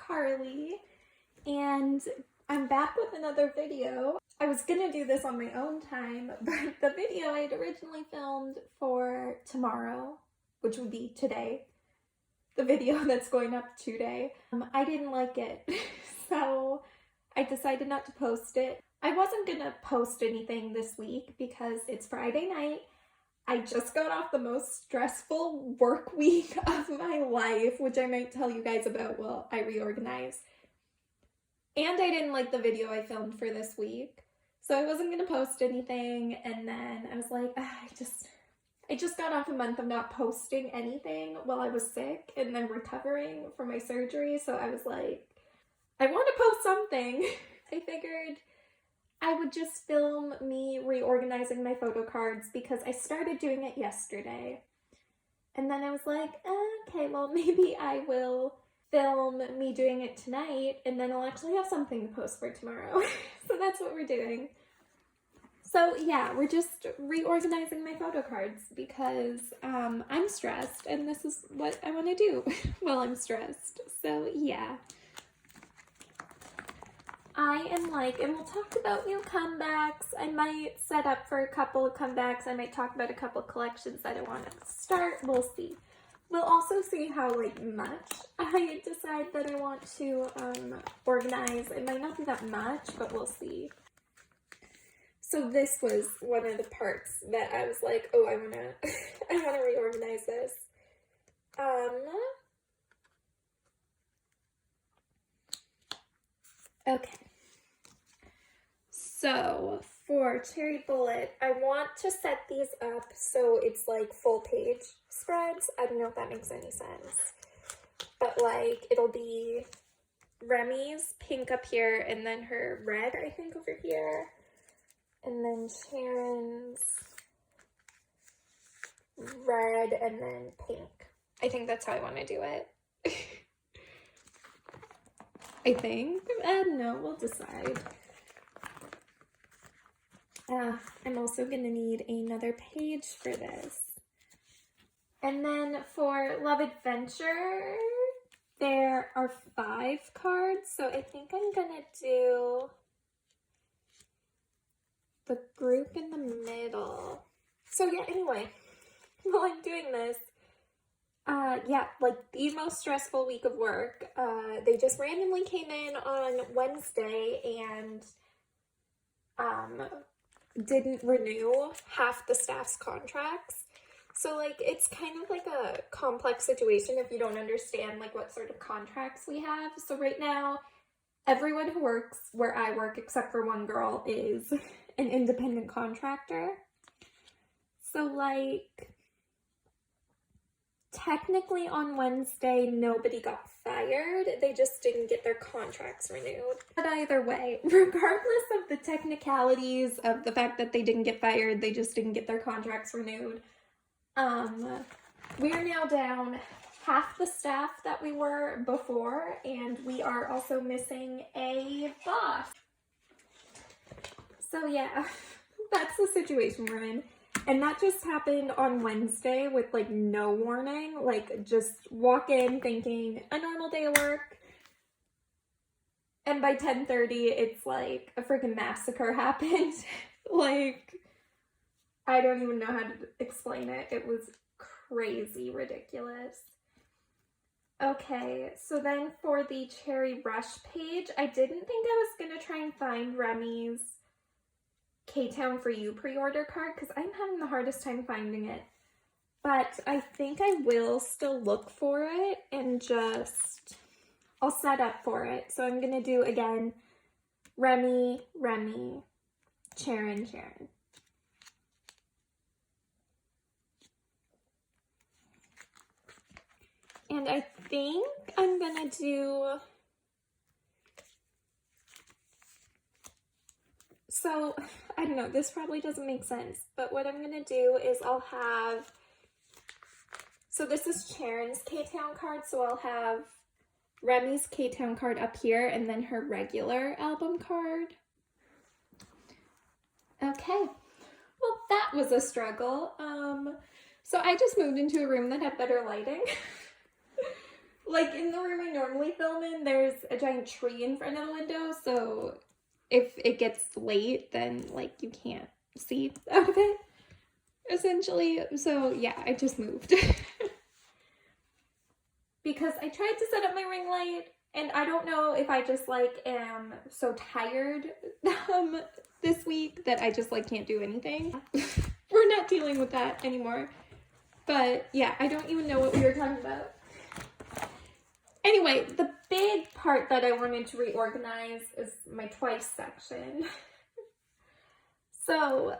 Carly, and I'm back with another video. I was gonna do this on my own time, but the video I had originally filmed for tomorrow, which would be today, the video that's going up today, I didn't like it, so I decided not to post it. I wasn't gonna post anything this week because it's Friday night. I just got off the most stressful work week of my life, which I might tell you guys about while I reorganize. And I didn't like the video I filmed for this week, so I wasn't gonna post anything. And then I was like, I just got off a month of not posting anything while I was sick and then recovering from my surgery. So I was like, I want to post something. I figured I would just film me reorganizing my photo cards because I started doing it yesterday. And then I was like, okay, well, maybe I will film me doing it tonight and then I'll actually have something to post for tomorrow. So that's what we're doing. So yeah, we're just reorganizing my photo cards because I'm stressed and this is what I want to do while I'm stressed. So yeah. I am like, and we'll talk about new comebacks. I might set up for a couple of comebacks. I might talk about a couple of collections that I want to start. We'll see. We'll also see how much I decide that I want to organize. It might not be that much, but we'll see. So this was one of the parts that I was like, oh, I wanna reorganize this. Okay. So for Cherry Bullet, I want to set these up so it's like full page spreads. I don't know if that makes any sense, but like it'll be Remy's pink up here and then her red, I think, over here, and then Sharon's red and then pink. I think that's how I want to do it. I think. I don't know, we'll decide. I'm also going to need another page for this. And then for Love Adventure, there are 5 cards, so I think I'm going to do the group in the middle. So yeah, anyway, while I'm doing this, yeah, like the most stressful week of work. They just randomly came in on Wednesday and didn't renew half the staff's contracts. So like it's kind of like a complex situation if you don't understand like what sort of contracts we have. So right now, everyone who works where I work except for one girl is an independent contractor. So like technically on Wednesday, nobody got fired. They just didn't get their contracts renewed. But either way, regardless of the technicalities of the fact that they didn't get fired, they just didn't get their contracts renewed. We are now down half the staff that we were before, and we are also missing a boss. So yeah, that's the situation we're in. And that just happened on Wednesday with like no warning, like just walk in thinking a normal day of work. And by 10:30, it's like a freaking massacre happened. Like, I don't even know how to explain it. It was crazy ridiculous. Okay, so then for the Cherry Rush page, I didn't think I was going to try and find Remy's K-Town For You pre-order card because I'm having the hardest time finding it. But I think I will still look for it and I'll set up for it. So I'm going to do, again, Remy, Sharon. And I think I'm going to do... So, I don't know, this probably doesn't make sense, but what I'm going to do is I'll have, so this is Sharon's K-Town card, so I'll have Remy's K-Town card up here and then her regular album card. Okay, well that was a struggle. So I just moved into a room that had better lighting. Like in the room I normally film in, there's a giant tree in front of the window, so if it gets late, then like you can't see out of it, essentially. So yeah, I just moved. Because I tried to set up my ring light, and I don't know if I just like am so tired this week that I just like can't do anything. We're not dealing with that anymore. But yeah, I don't even know what we were talking about. Anyway, the big part that I wanted to reorganize is my twice section. So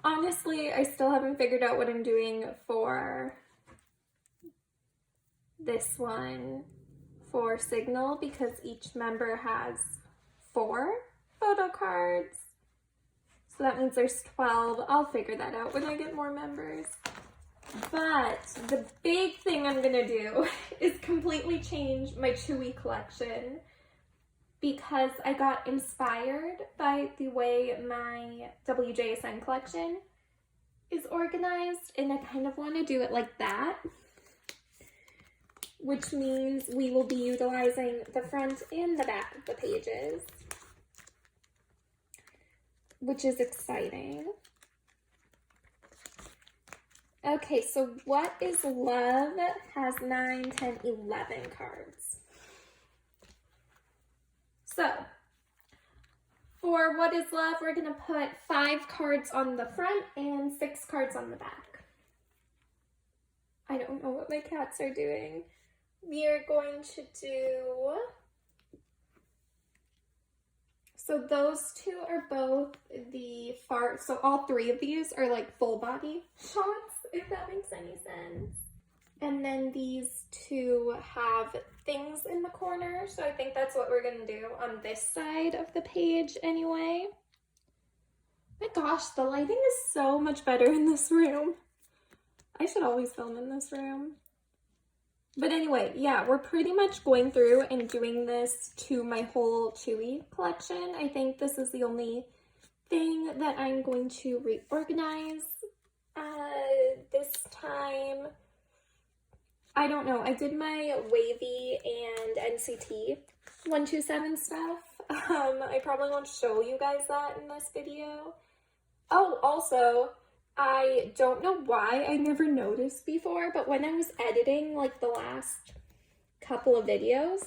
honestly, I still haven't figured out what I'm doing for this one for Signal, because each member has 4 photo cards. So that means there's 12. I'll figure that out when I get more members. But the big thing I'm gonna do is completely change my Chewy collection, because I got inspired by the way my WJSN collection is organized, and I kind of want to do it like that, which means we will be utilizing the front and the back of the pages, which is exciting. Okay, so What is Love has 9, 10, 11 cards. So, for What is Love, we're going to put 5 cards on the front and 6 cards on the back. I don't know what my cats are doing. We are going to do... So those 2 are both the far... So all 3 of these are like full body shots, if that makes any sense. And then these 2 have things in the corner, so I think that's what we're gonna do on this side of the page anyway. My gosh, the lighting is so much better in this room. I should always film in this room. But anyway, yeah, we're pretty much going through and doing this to my whole Chewy collection. I think this is the only thing that I'm going to reorganize this time. I don't know. I did my Wavy and NCT 127 stuff. I probably won't show you guys that in this video. Oh, also, I don't know why I never noticed before, but when I was editing like the last couple of videos,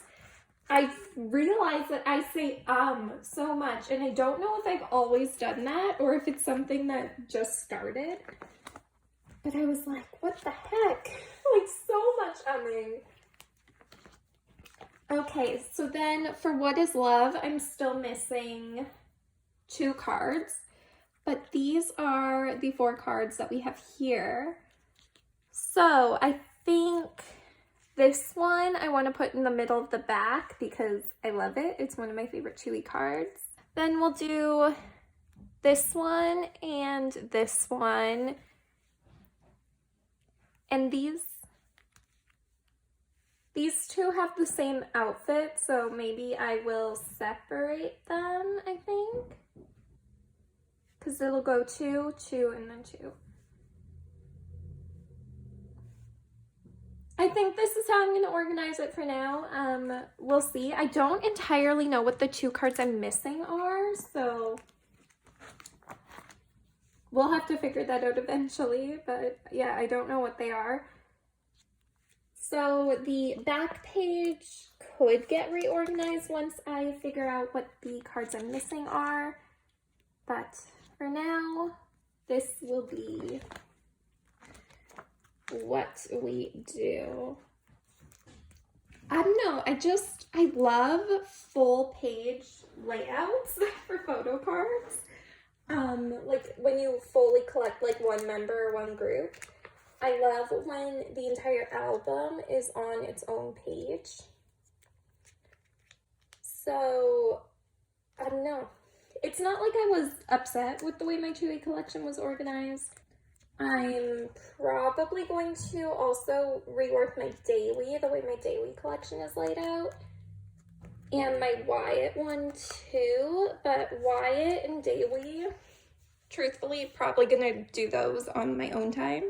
I realized that I say so much, and I don't know if I've always done that or if it's something that just started. But I was like, what the heck? Like, so much umming. Okay, so then for What is Love, I'm still missing 2 cards. But these are the 4 cards that we have here. So I think this one I want to put in the middle of the back because I love it. It's one of my favorite Chewy cards. Then we'll do this one and this one. And these 2 have the same outfit, so maybe I will separate them, I think. Because it'll go 2, 2, and then 2. I think this is how I'm going to organize it for now. We'll see. I don't entirely know what the 2 cards I'm missing are, so we'll have to figure that out eventually, but yeah, I don't know what they are. So the back page could get reorganized once I figure out what the cards I'm missing are, but for now, this will be what we do. I don't know, I love full page layouts for photo cards. Like when you fully collect like one member or one group. I love when the entire album is on its own page. So, I don't know. It's not like I was upset with the way my Chewy collection was organized. I'm probably going to also rework my daily, the way my daily collection is laid out. And my Wyatt one too, but Wyatt and daily, truthfully, probably gonna do those on my own time.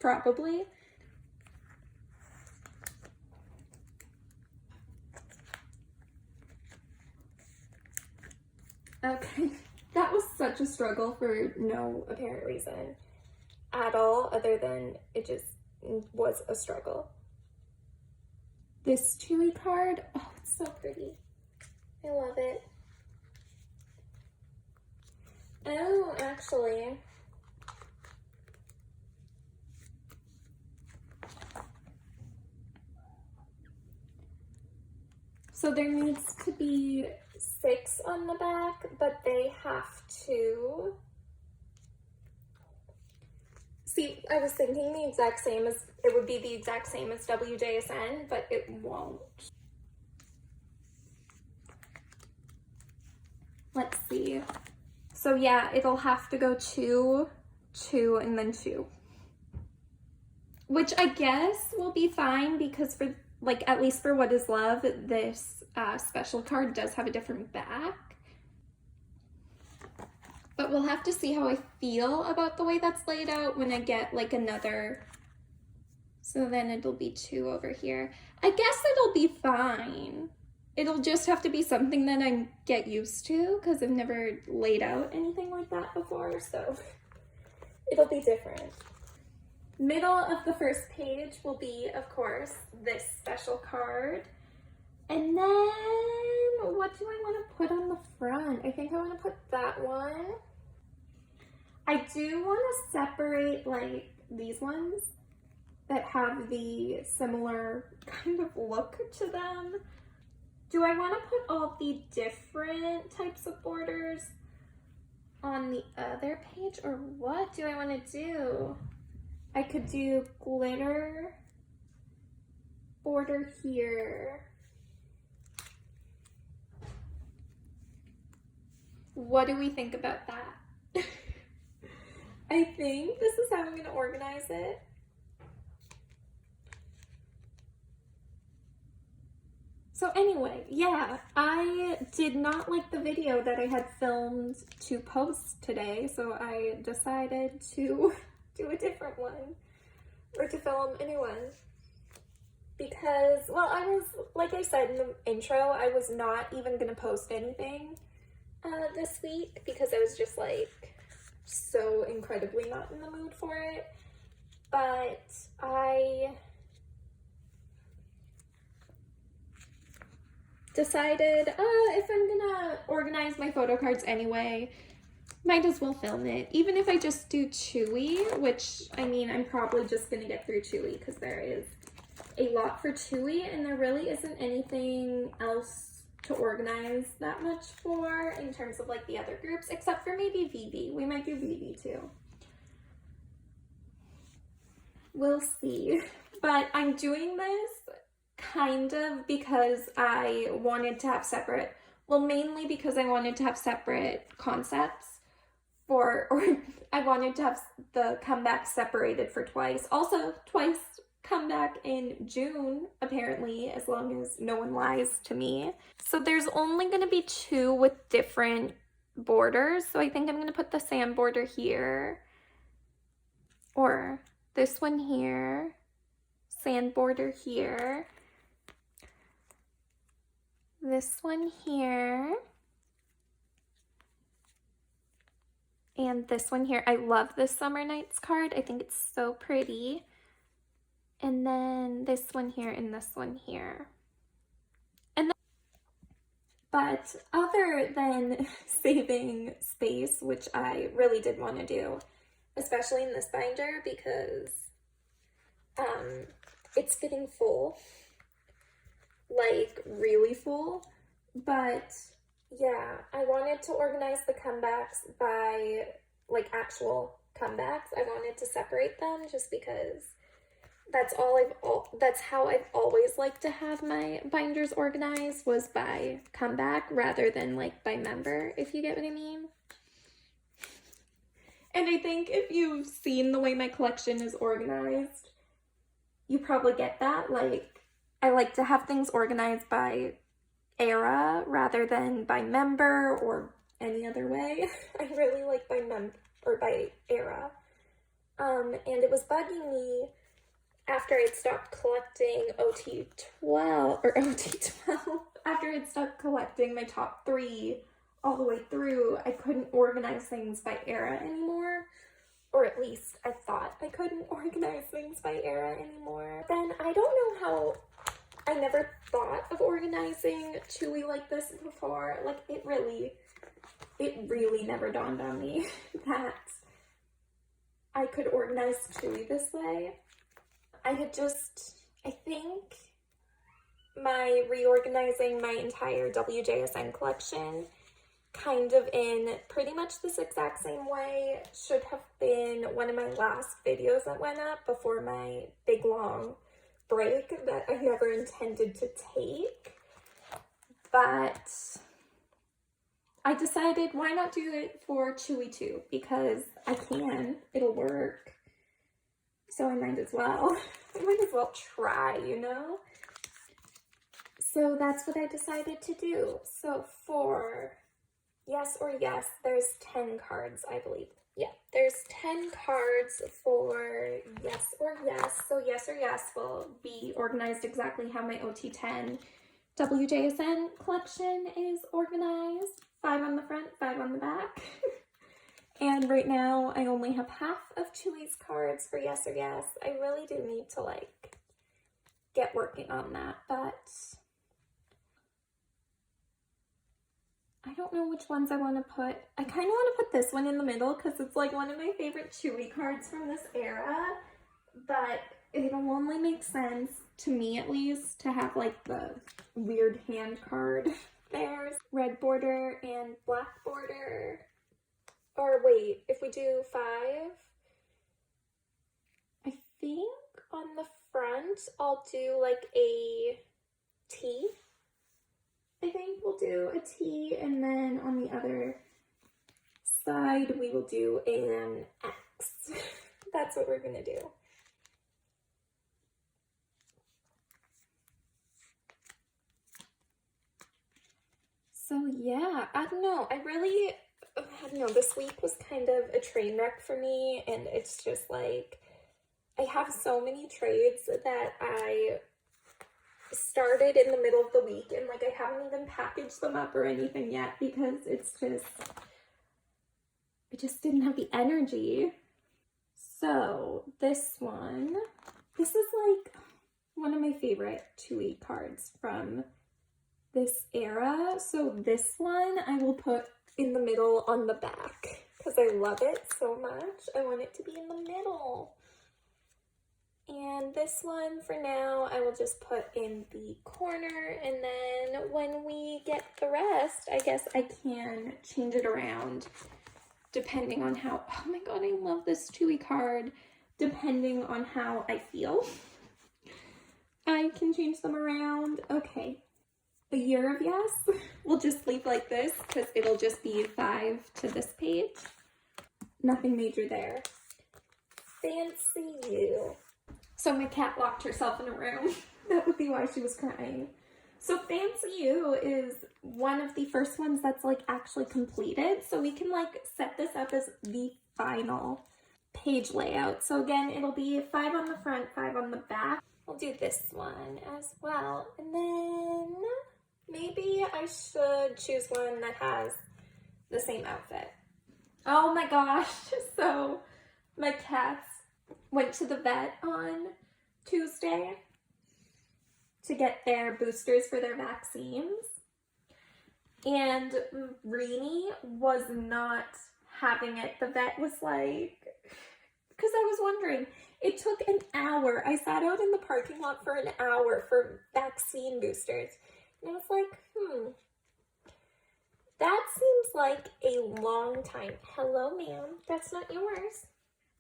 probably. Okay, that was such a struggle for no apparent reason at all, other than it just was a struggle. This chewy card, oh, it's so pretty. I love it. Oh, actually, so there needs to be 6 on the back, but they have to... See, I was thinking the exact same as, it would be the exact same as WJSN, but it won't. Let's see. So yeah, it'll have to go 2, 2, and then 2. Which I guess will be fine because for, like, at least for What Is Love, this special card does have a different back. But we'll have to see how I feel about the way that's laid out when I get like another. So then it'll be 2 over here. I guess it'll be fine. It'll just have to be something that I get used to because I've never laid out anything like that before, so it'll be different. Middle of the first page will be, of course, this special card. And then what do I want to put on the front? I think I want to put that one. I do want to separate like these ones that have the similar kind of look to them. Do I want to put all the different types of borders on the other page, or what do I want to do? I could do glitter border here. What do we think about that? I think this is how I'm going to organize it. So anyway, yeah, I did not like the video that I had filmed to post today, so I decided to do a different one, or to film a new one. Because, well, I was, like I said in the intro, I was not even going to post anything this week because I was just like so incredibly not in the mood for it. But I decided, if I'm gonna organize my photo cards anyway, might as well film it. Even if I just do Chewy, which, I mean, I'm probably just gonna get through Chewy because there is a lot for Chewy and there really isn't anything else to organize that much for in terms of like the other groups, except for maybe VB. We might do VB too. We'll see. But I'm doing this kind of because I wanted to have separate, well, mainly because I wanted to have separate concepts for, or I wanted to have the comeback separated for twice. Also, twice comeback in June, apparently, as long as no one lies to me. So there's only going to be 2 with different borders. So I think I'm going to put the sand border here, or this one here, sand border here, this one here, and this one here. I love this Summer Nights card. I think it's so pretty. And then this one here and this one here. And then, but other than saving space, which I really did want to do, especially in this binder because it's getting full, like really full. But yeah, I wanted to organize the comebacks by like actual comebacks. I wanted to separate them just because that's how I've always liked to have my binders organized, was by comeback rather than like by member, if you get what I mean. And I think if you've seen the way my collection is organized, you probably get that. Like, I like to have things organized by era rather than by member or any other way. I really like by era. And it was bugging me after I'd stopped collecting OT12, or OT12, after I'd stopped collecting my top 3 all the way through, I couldn't organize things by era anymore. Or at least I thought I couldn't organize things by era anymore. Then I don't know how I never thought of organizing Chewy like this before. Like, it really never dawned on me that I could organize Chewy this way. I think my reorganizing my entire WJSN collection kind of in pretty much this exact same way should have been one of my last videos that went up before my big long break that I never intended to take. But I decided, why not do it for Chewy too? Because I can, it'll work. So I might as well. I might as well try, you know? So that's what I decided to do. So for yes or yes, there's 10 cards, I believe. Yeah, there's 10 cards for yes or yes. So yes or yes will be organized exactly how my OT10 WJSN collection is organized. 5 on the front, 5 on the back. And right now I only have half of Chewy's cards for yes or yes. I really do need to like get working on that, but I don't know which ones I want to put. I kind of want to put this one in the middle because it's like one of my favorite Chewy cards from this era, but it'll only make sense, to me at least, to have like the weird hand card. There's red border and black border. Or wait, if we do 5, I think on the front I'll do like a T. I think we'll do a T, and then on the other side we will do an X. That's what we're gonna do. So yeah, I don't know, this week was kind of a train wreck for me, and it's just like, I have so many trades that I started in the middle of the week, and like I haven't even packaged them up or anything yet because I just didn't have the energy. So this is like one of my favorite Chewy cards from this era. So this one I will put in the middle on the back because I love it so much. I want it to be in the middle. And this one, for now, I will just put in the corner, and then when we get the rest, I guess I can change it around depending on how, oh my god, I love this Chewy card, depending on how I feel. I can change them around. Okay, a year of yes, we'll just leave like this because it'll just be 5 to this page. Nothing major there. Fancy you. So my cat locked herself in a room. That would be why she was crying. So Fancy You is one of the first ones that's like actually completed. So we can like set this up as the final page layout. So again, it'll be 5 on the front, 5 on the back. We'll do this one as well. And then maybe I should choose one that has the same outfit. Oh my gosh. So my cats went to the vet on Tuesday to get their boosters for their vaccines. And Rini was not having it. The vet was like, because I was wondering, it took an hour. I sat out in the parking lot for an hour for vaccine boosters. And I was like, that seems like a long time. Hello, ma'am. That's not yours.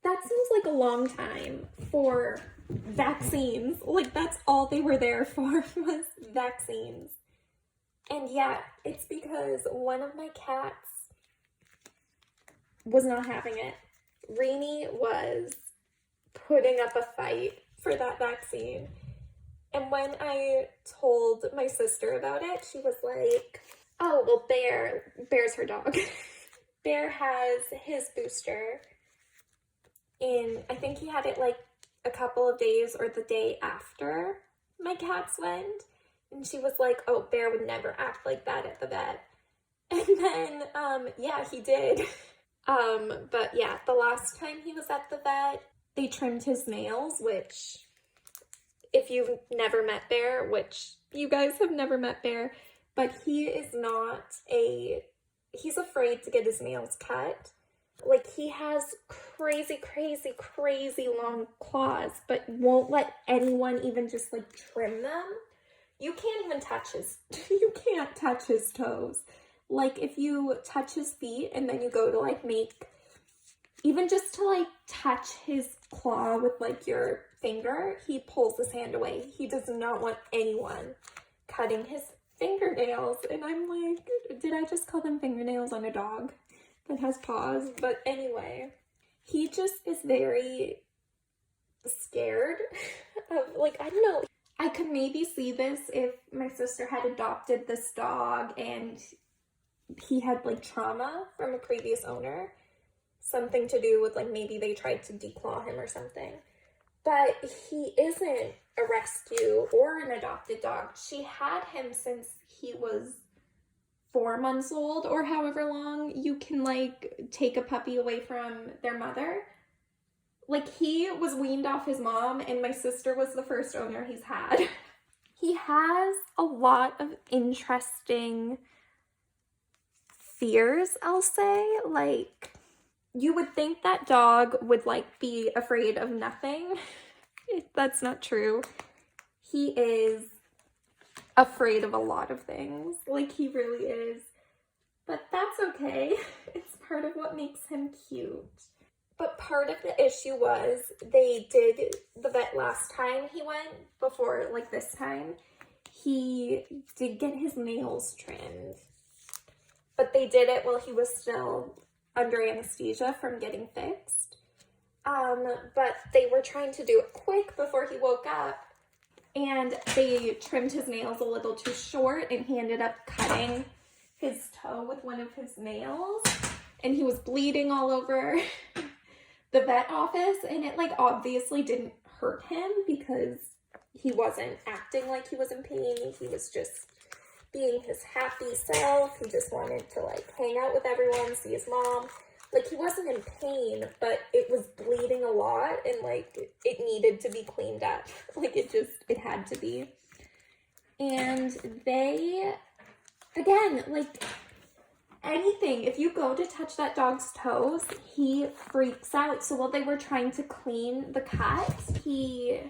That seems like a long time for vaccines. Like, that's all they were there for was vaccines. And yeah, it's because one of my cats was not having it. Rini was putting up a fight for that vaccine. And when I told my sister about it, she was like, oh, well, Bear's her dog. Bear has his booster. I think he had it like a couple of days or the day after my cats went. And she was like, oh, Bear would never act like that at the vet. And then, yeah, he did. But yeah, the last time he was at the vet, they trimmed his nails, which if you've never met Bear, which you guys have never met Bear, but he is not he's afraid to get his nails cut. Like, he has crazy, crazy, crazy long claws, but won't let anyone even just like trim them. You can't even touch you can't touch his toes. Like, if you touch his feet and then you go to like even just to like touch his claw with like your finger, he pulls his hand away. He does not want anyone cutting his fingernails. And I'm like, did I just call them fingernails on a dog that has paws? But anyway, he just is very scared of, like, I don't know. I could maybe see this if my sister had adopted this dog and he had like trauma from a previous owner. Something to do with like maybe they tried to declaw him or something. But he isn't a rescue or an adopted dog. She had him since he was 4 months old, or however long you can like take a puppy away from their mother. Like, he was weaned off his mom, and my sister was the first owner he's had. He has a lot of interesting fears, I'll say. Like, you would think that dog would like be afraid of nothing. That's not true. He is afraid of a lot of things. Like, he really is. But that's okay. It's part of what makes him cute. But part of the issue was they did the vet last time he went, before like this time, he did get his nails trimmed. But they did it while he was still under anesthesia from getting fixed. But they were trying to do it quick before he woke up. And they trimmed his nails a little too short, and he ended up cutting his toe with one of his nails. And he was bleeding all over the vet office, and it like obviously didn't hurt him because he wasn't acting like he was in pain. He was just being his happy self. He just wanted to like hang out with everyone, see his mom. Like, he wasn't in pain, but it was bleeding a lot, and like it needed to be cleaned up. Like, it had to be. And they, again, like, anything, if you go to touch that dog's toes, he freaks out. So while they were trying to clean the cut, he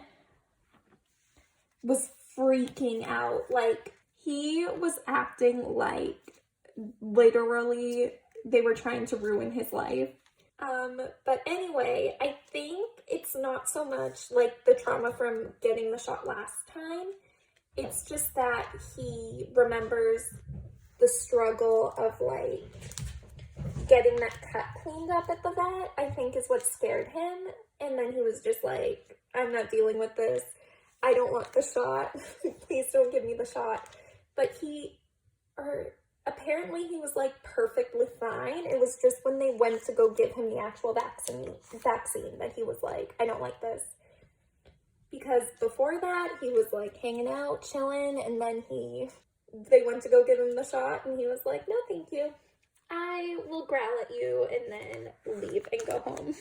was freaking out. Like, he was acting like literally they were trying to ruin his life. But anyway, I think it's not so much like the trauma from getting the shot last time. It's just that he remembers the struggle of like getting that cut cleaned up at the vet, I think is what scared him. And then he was just like, I'm not dealing with this. I don't want the shot. Please don't give me the shot. But apparently he was like perfectly fine. It was just when they went to go give him the actual vaccine that he was like, I don't like this. Because before that, he was like hanging out, chilling, and then they went to go give him the shot, and he was like, no, thank you. I will growl at you and then leave and go home.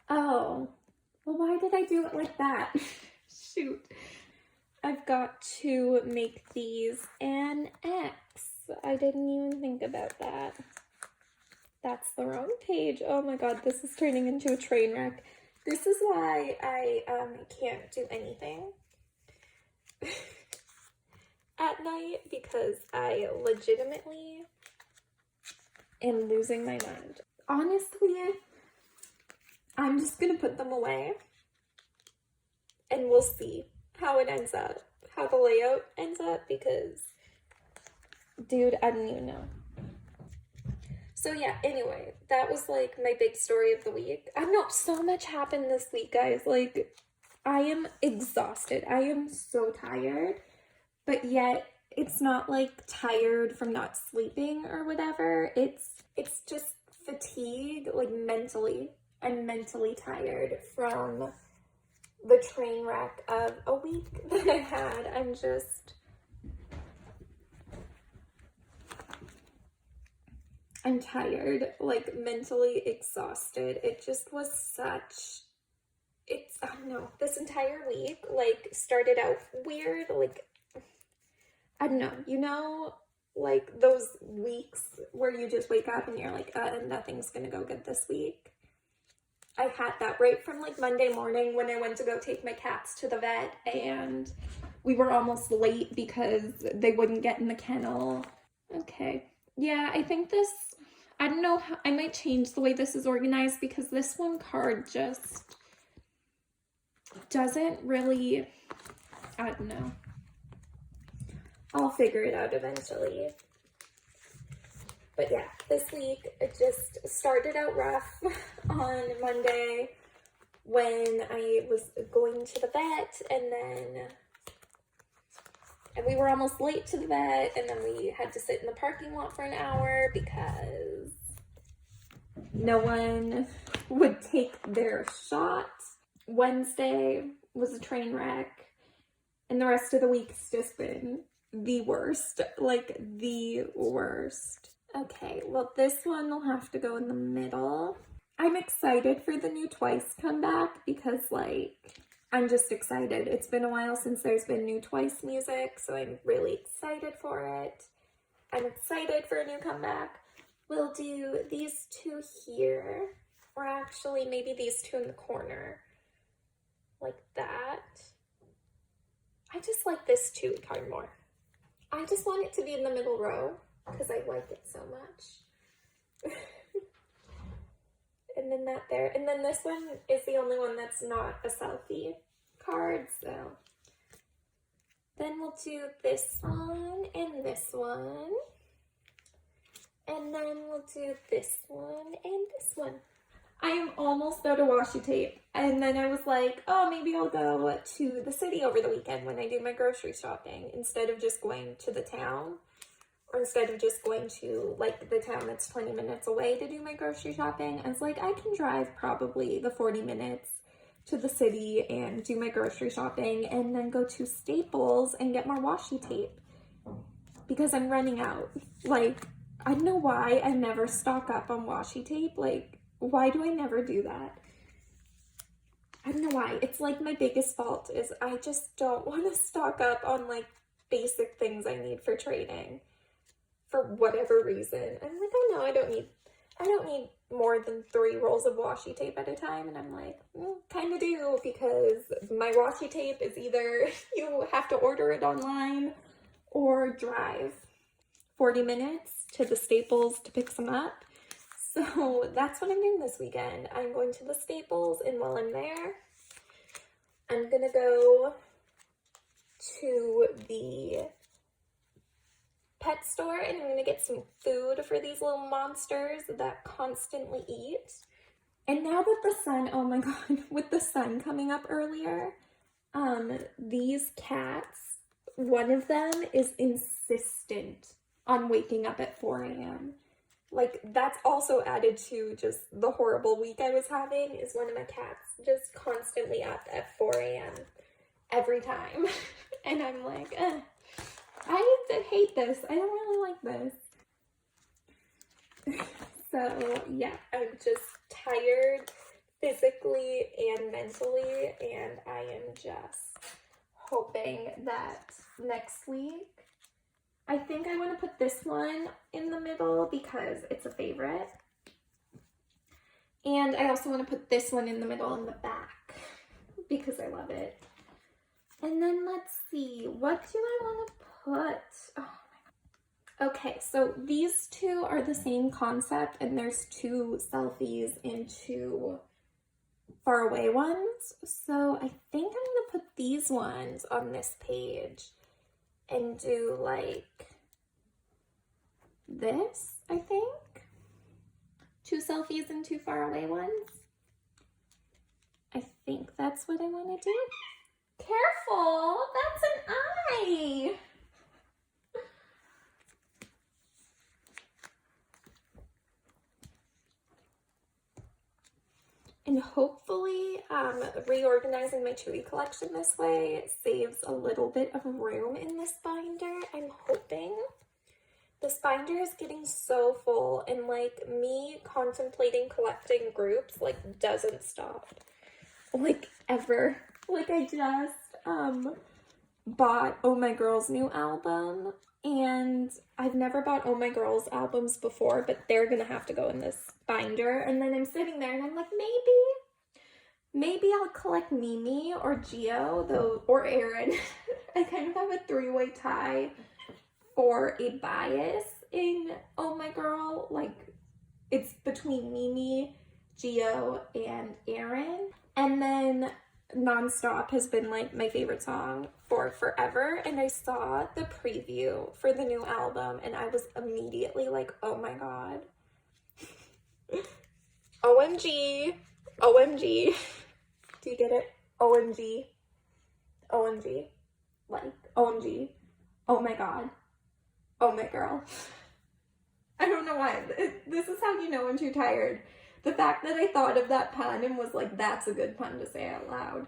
Oh, well, why did I do it like that? Shoot. I've got to make these an X. I didn't even think about that. That's the wrong page. Oh my god, this is turning into a train wreck. This is why I can't do anything at night, because I legitimately am losing my mind. Honestly, I'm just gonna put them away and we'll see how it ends up, how the layout ends up, because dude, I don't even know. So yeah, anyway, that was like my big story of the week. I know so much happened this week, guys. Like, I am exhausted. I am so tired, but yet it's not like tired from not sleeping or whatever. It's just fatigue, like mentally. I'm mentally tired from the train wreck of a week that I had. I'm tired, like mentally exhausted. It just was I don't know, this entire week, like, started out weird, like, I don't know, like, those weeks where you just wake up and you're like, nothing's gonna go good this week. I had that right from, like, Monday morning when I went to go take my cats to the vet, and we were almost late because they wouldn't get in the kennel. Okay. Yeah, I think I don't know, I might change the way this is organized because this one card just doesn't really, I don't know. I'll figure it out eventually. But yeah, this week it just started out rough on Monday when I was going to the vet, and we were almost late to the vet, and then we had to sit in the parking lot for an hour because no one would take their shot. Wednesday was a train wreck, and the rest of the week's just been the worst, like the worst. Okay, well, this one will have to go in the middle. I'm excited for the new Twice comeback because, like, I'm just excited. It's been a while since there's been new Twice music, so I'm really excited for it. I'm excited for a new comeback. We'll do these two here, or actually maybe these two in the corner, like that. I just like this two card more. I just want it to be in the middle row because I like it so much. And then that there. And then this one is the only one that's not a selfie card, so. Then we'll do this one and this one. And then we'll do this one and this one. I am almost out of washi tape. And then I was like, oh, maybe I'll go to the city over the weekend when I do my grocery shopping instead of just going to the town. Or instead of just going to, like, the town that's 20 minutes away to do my grocery shopping. I was like, I can drive probably the 40 minutes to the city and do my grocery shopping and then go to Staples and get more washi tape. Because I'm running out. Like, I don't know why I never stock up on washi tape. Like, why do I never do that? I don't know why. It's like my biggest fault is I just don't want to stock up on, like, basic things I need for trading. For whatever reason. I'm like, oh no, I don't need more than 3 rolls of washi tape at a time. And I'm like, kind of do, because my washi tape is either you have to order it online or drive 40 minutes to the Staples to pick some up. So that's what I'm doing this weekend. I'm going to the Staples, and while I'm there, I'm gonna go to the pet store and I'm gonna get some food for these little monsters that constantly eat. And now that the sun, oh my god, with the sun coming up earlier, these cats, one of them is insistent on waking up at 4 a.m. Like, that's also added to just the horrible week I was having, is one of my cats just constantly up at 4 a.m. every time. And I'm like, I hate this. I don't really like this. So, yeah, I'm just tired physically and mentally, and I am just hoping that next week, I think I want to put this one in the middle because it's a favorite. And I also want to put this one in the middle in the back because I love it. And then let's see, what do I want to put? Oh my god. Okay, so these two are the same concept, and there's 2 selfies and 2 far away ones. So I think I'm gonna put these ones on this page and do like this, I think. 2 selfies and 2 far away ones. I think that's what I want to do. Careful, that's an eye. And hopefully reorganizing my Chewy collection this way saves a little bit of room in this binder. I'm hoping. This binder is getting so full, and like me contemplating collecting groups like doesn't stop. Like ever. Like I just bought Oh My Girl's new album, and I've never bought Oh My Girl's albums before, but they're gonna have to go in this binder. And then I'm sitting there and I'm like, maybe I'll collect Mimi or Gio, though, or Aaron. I kind of have a three-way tie for a bias in Oh My Girl. Like, it's between Mimi, Gio, and Aaron. And then Nonstop has been like my favorite song for forever, and I saw the preview for the new album and I was immediately like, oh my god. OMG. OMG. Do you get it? OMG. OMG. Like, OMG. Oh my god. Oh my girl. I don't know why. This is how you know I'm too tired. The fact that I thought of that pun and was like, that's a good pun to say out loud.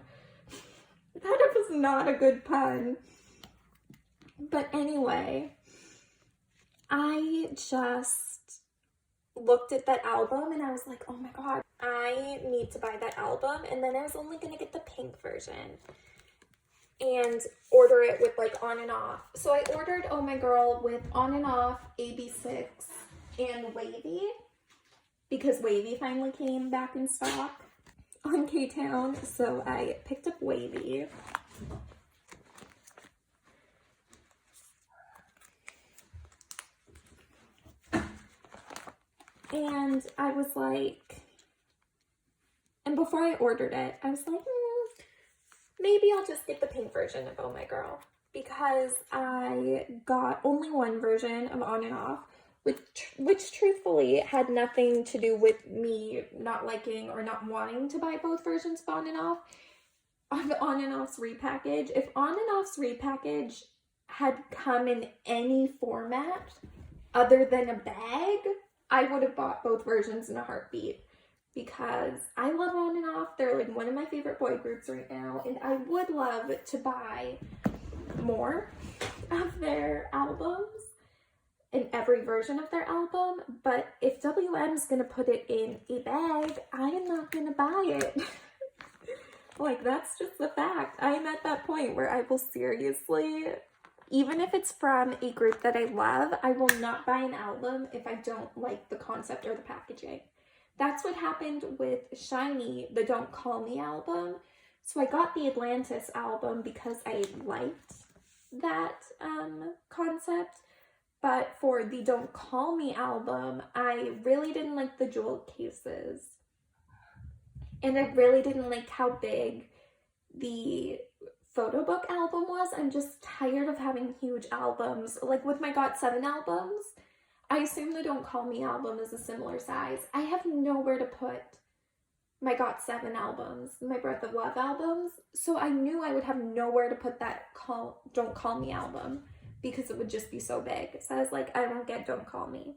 That was not a good pun. But anyway, I just looked at that album and I was like, oh my god, I need to buy that album. And then I was only going to get the pink version and order it with like on and off. So I ordered Oh My Girl with on and off, AB6, and Wavy, because Wavy finally came back in stock on K-Town, so I picked up Wavy. And I was like, and before I ordered it, I was like, maybe I'll just get the pink version of Oh My Girl, because I got only one version of On and Off, which truthfully had nothing to do with me not liking or not wanting to buy both versions of On and Off. On and Off's repackage, if On and Off's repackage had come in any format other than a bag, I would have bought both versions in a heartbeat, because I love On and Off. They're like one of my favorite boy groups right now, and I would love to buy more of their albums in every version of their album, but if WM's gonna put it in a bag, I am not gonna buy it. Like, that's just the fact. I am at that point where I will seriously, even if it's from a group that I love, I will not buy an album if I don't like the concept or the packaging. That's what happened with Shiny, the Don't Call Me album. So I got the Atlantis album because I liked that concept. But for the Don't Call Me album, I really didn't like the jewel cases. And I really didn't like how big the photo book album was. I'm just tired of having huge albums. Like with my GOT7 albums, I assume the Don't Call Me album is a similar size. I have nowhere to put my GOT7 albums, my Breath of Love albums. So I knew I would have nowhere to put that Don't Call Me album, because it would just be so big. So I was like, I won't get Don't Call Me.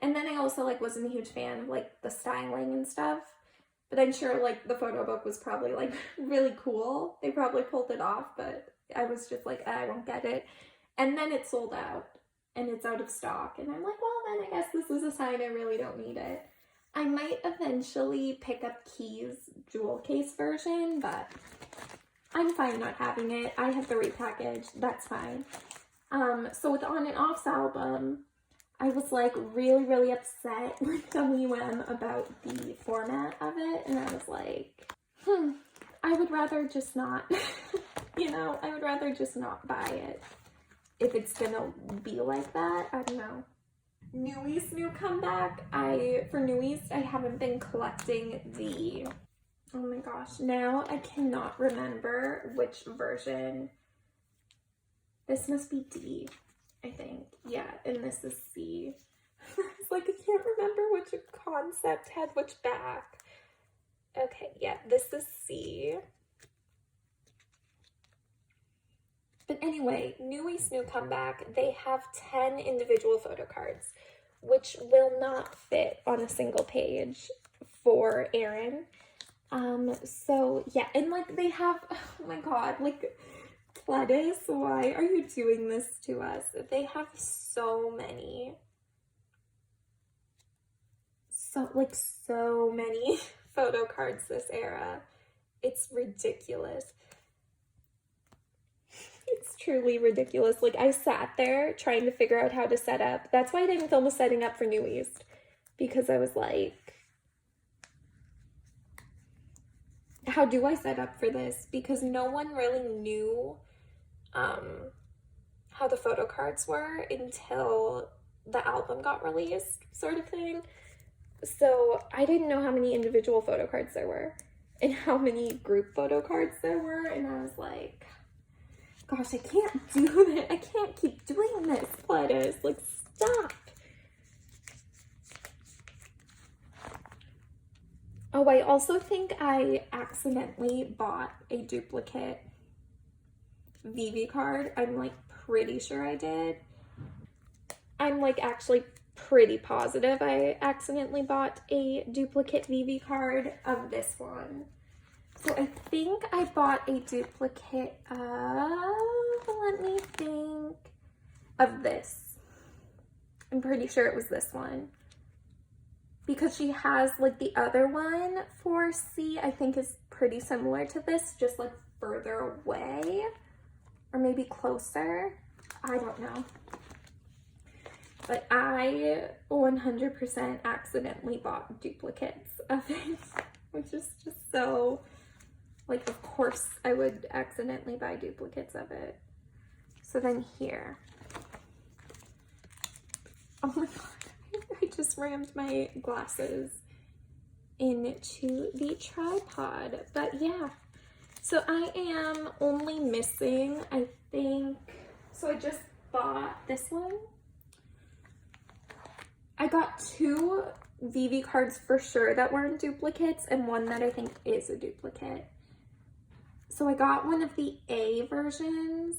And then I also like wasn't a huge fan of like the styling and stuff. But I'm sure like the photo book was probably like really cool. They probably pulled it off, but I was just like, I won't get it. And then it sold out and it's out of stock. And I'm like, well, then I guess this is a sign I really don't need it. I might eventually pick up Key's jewel case version, but I'm fine not having it. I have the repackage. That's fine. So with On and Off's album, I was like really, really upset with WM about the format of it. And I was like, I would rather just not, you know, I would rather just not buy it if it's gonna be like that. I don't know. Nui's new comeback. For Nui's, I haven't been collecting the, oh my gosh, now I cannot remember which version. This must be D, I think. Yeah, and this is C. It's like, I can't remember which concept had which back. Okay, yeah, this is C. But anyway, Nui's new comeback, they have 10 individual photo cards, which will not fit on a single page for Aaron. So yeah, and like they have, oh my god, like Gladys, why are you doing this to us? They have so many photo cards this era. It's ridiculous. It's truly ridiculous. Like, I sat there trying to figure out how to set up. That's why I didn't film a setting up for New East, because I was like, how do I set up for this? Because no one really knew how the photo cards were until the album got released, sort of thing. So I didn't know how many individual photo cards there were and how many group photo cards there were, and I was like, gosh, I can't do this. I can't keep doing this, Gladys. Like, stop. Oh, I also think I accidentally bought a duplicate Vivi card. I'm like pretty sure I did. I'm like actually pretty positive I accidentally bought a duplicate Vivi card of this one. So I think I bought a duplicate of, let me think, of this. I'm pretty sure it was this one. Because she has like the other one for C, I think is pretty similar to this, just like further away. Or maybe closer. I don't know. But I 100% accidentally bought duplicates of it, which is just so, like, of course I would accidentally buy duplicates of it. So then here. Oh my god, I just rammed my glasses into the tripod. But yeah, so I am only missing, I think, so I just bought this one. I got 2 Vivi cards for sure that weren't duplicates and one that I think is a duplicate. So I got one of the A versions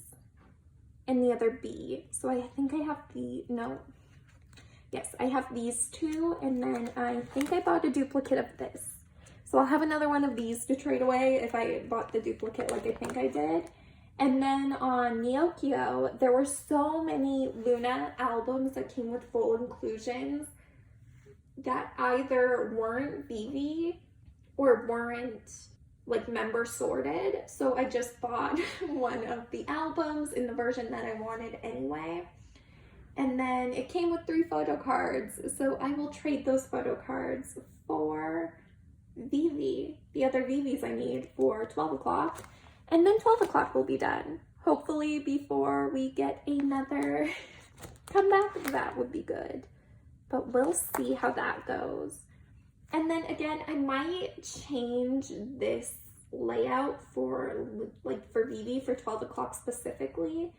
and the other B. So I think I have yes, I have these 2, and then I think I bought a duplicate of this. So I'll have another one of these to trade away if I bought the duplicate like I think I did. And then on Neokyo, there were so many Luna albums that came with full inclusions that either weren't Vivi or weren't like member sorted. So I just bought one of the albums in the version that I wanted anyway. And then it came with 3 photo cards. So I will trade those photo cards for Vivi, the other Vivis I need for 12 o'clock. And then 12 o'clock will be done. Hopefully before we get another comeback, that would be good. But we'll see how that goes. And then again, I might change this layout for Vivi for 12 o'clock specifically,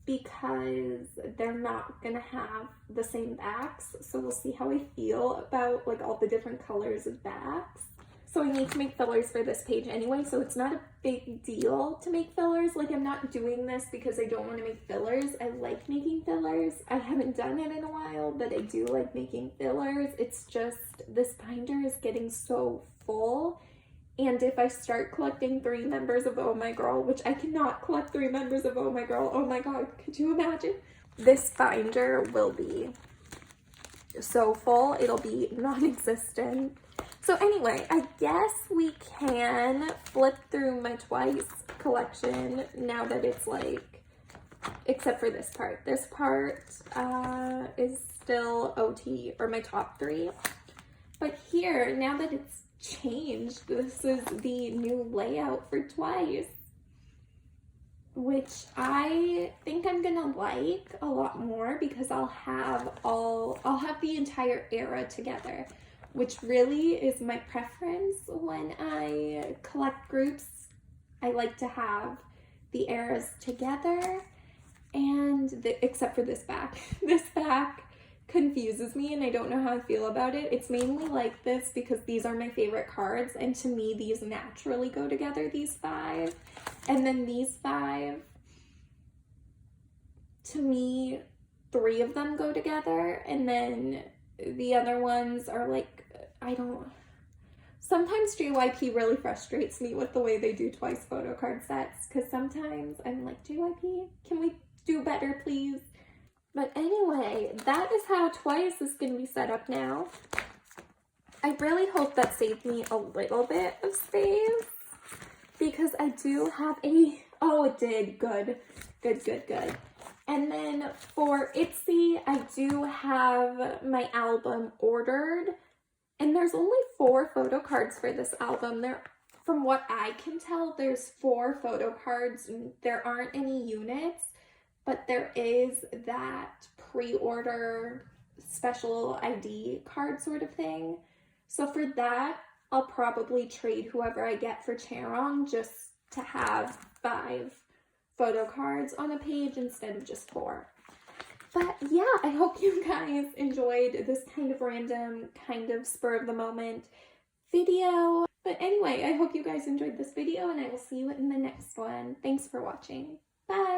because they're not gonna have the same backs. So we'll see how I feel about like all the different colors of backs. So I need to make fillers for this page anyway, so it's not a big deal to make fillers. Like, I'm not doing this because I don't want to make fillers. I like making fillers. I haven't done it in a while, but I do like making fillers. It's just this binder is getting so full. And if I start collecting 3 members of Oh My Girl, which I cannot collect 3 members of Oh My Girl, oh my god, could you imagine? This binder will be so full, it'll be non-existent. So anyway, I guess we can flip through my Twice collection now that it's like, except for this part. This part is still OT, or my top 3. But here, now that it's changed, this is the new layout for Twice, which I think I'm gonna like a lot more because I'll have the entire era together, which really is my preference when I collect groups. I like to have the eras together, and except for this back. This back confuses me and I don't know how I feel about it. It's mainly like this because these are my favorite cards, and to me these naturally go together, these 5. And then these 5, to me 3 of them go together, and then the other ones are like, Sometimes JYP really frustrates me with the way they do twice photo card sets, because sometimes I'm like, JYP, can we do better, please? But anyway, that is how twice is going to be set up now. I really hope that saved me a little bit of space, because I do have a, oh, it did, good. And then for ITZY, I do have my album ordered, and there's only 4 photo cards for this album. From what I can tell, there's 4 photo cards, and there aren't any units, but there is that pre-order special ID card sort of thing. So for that, I'll probably trade whoever I get for Chaerong just to have 5 photo cards on a page instead of just 4. But yeah, I hope you guys enjoyed this kind of random, kind of spur of the moment video. But anyway, I hope you guys enjoyed this video, and I will see you in the next one. Thanks for watching. Bye!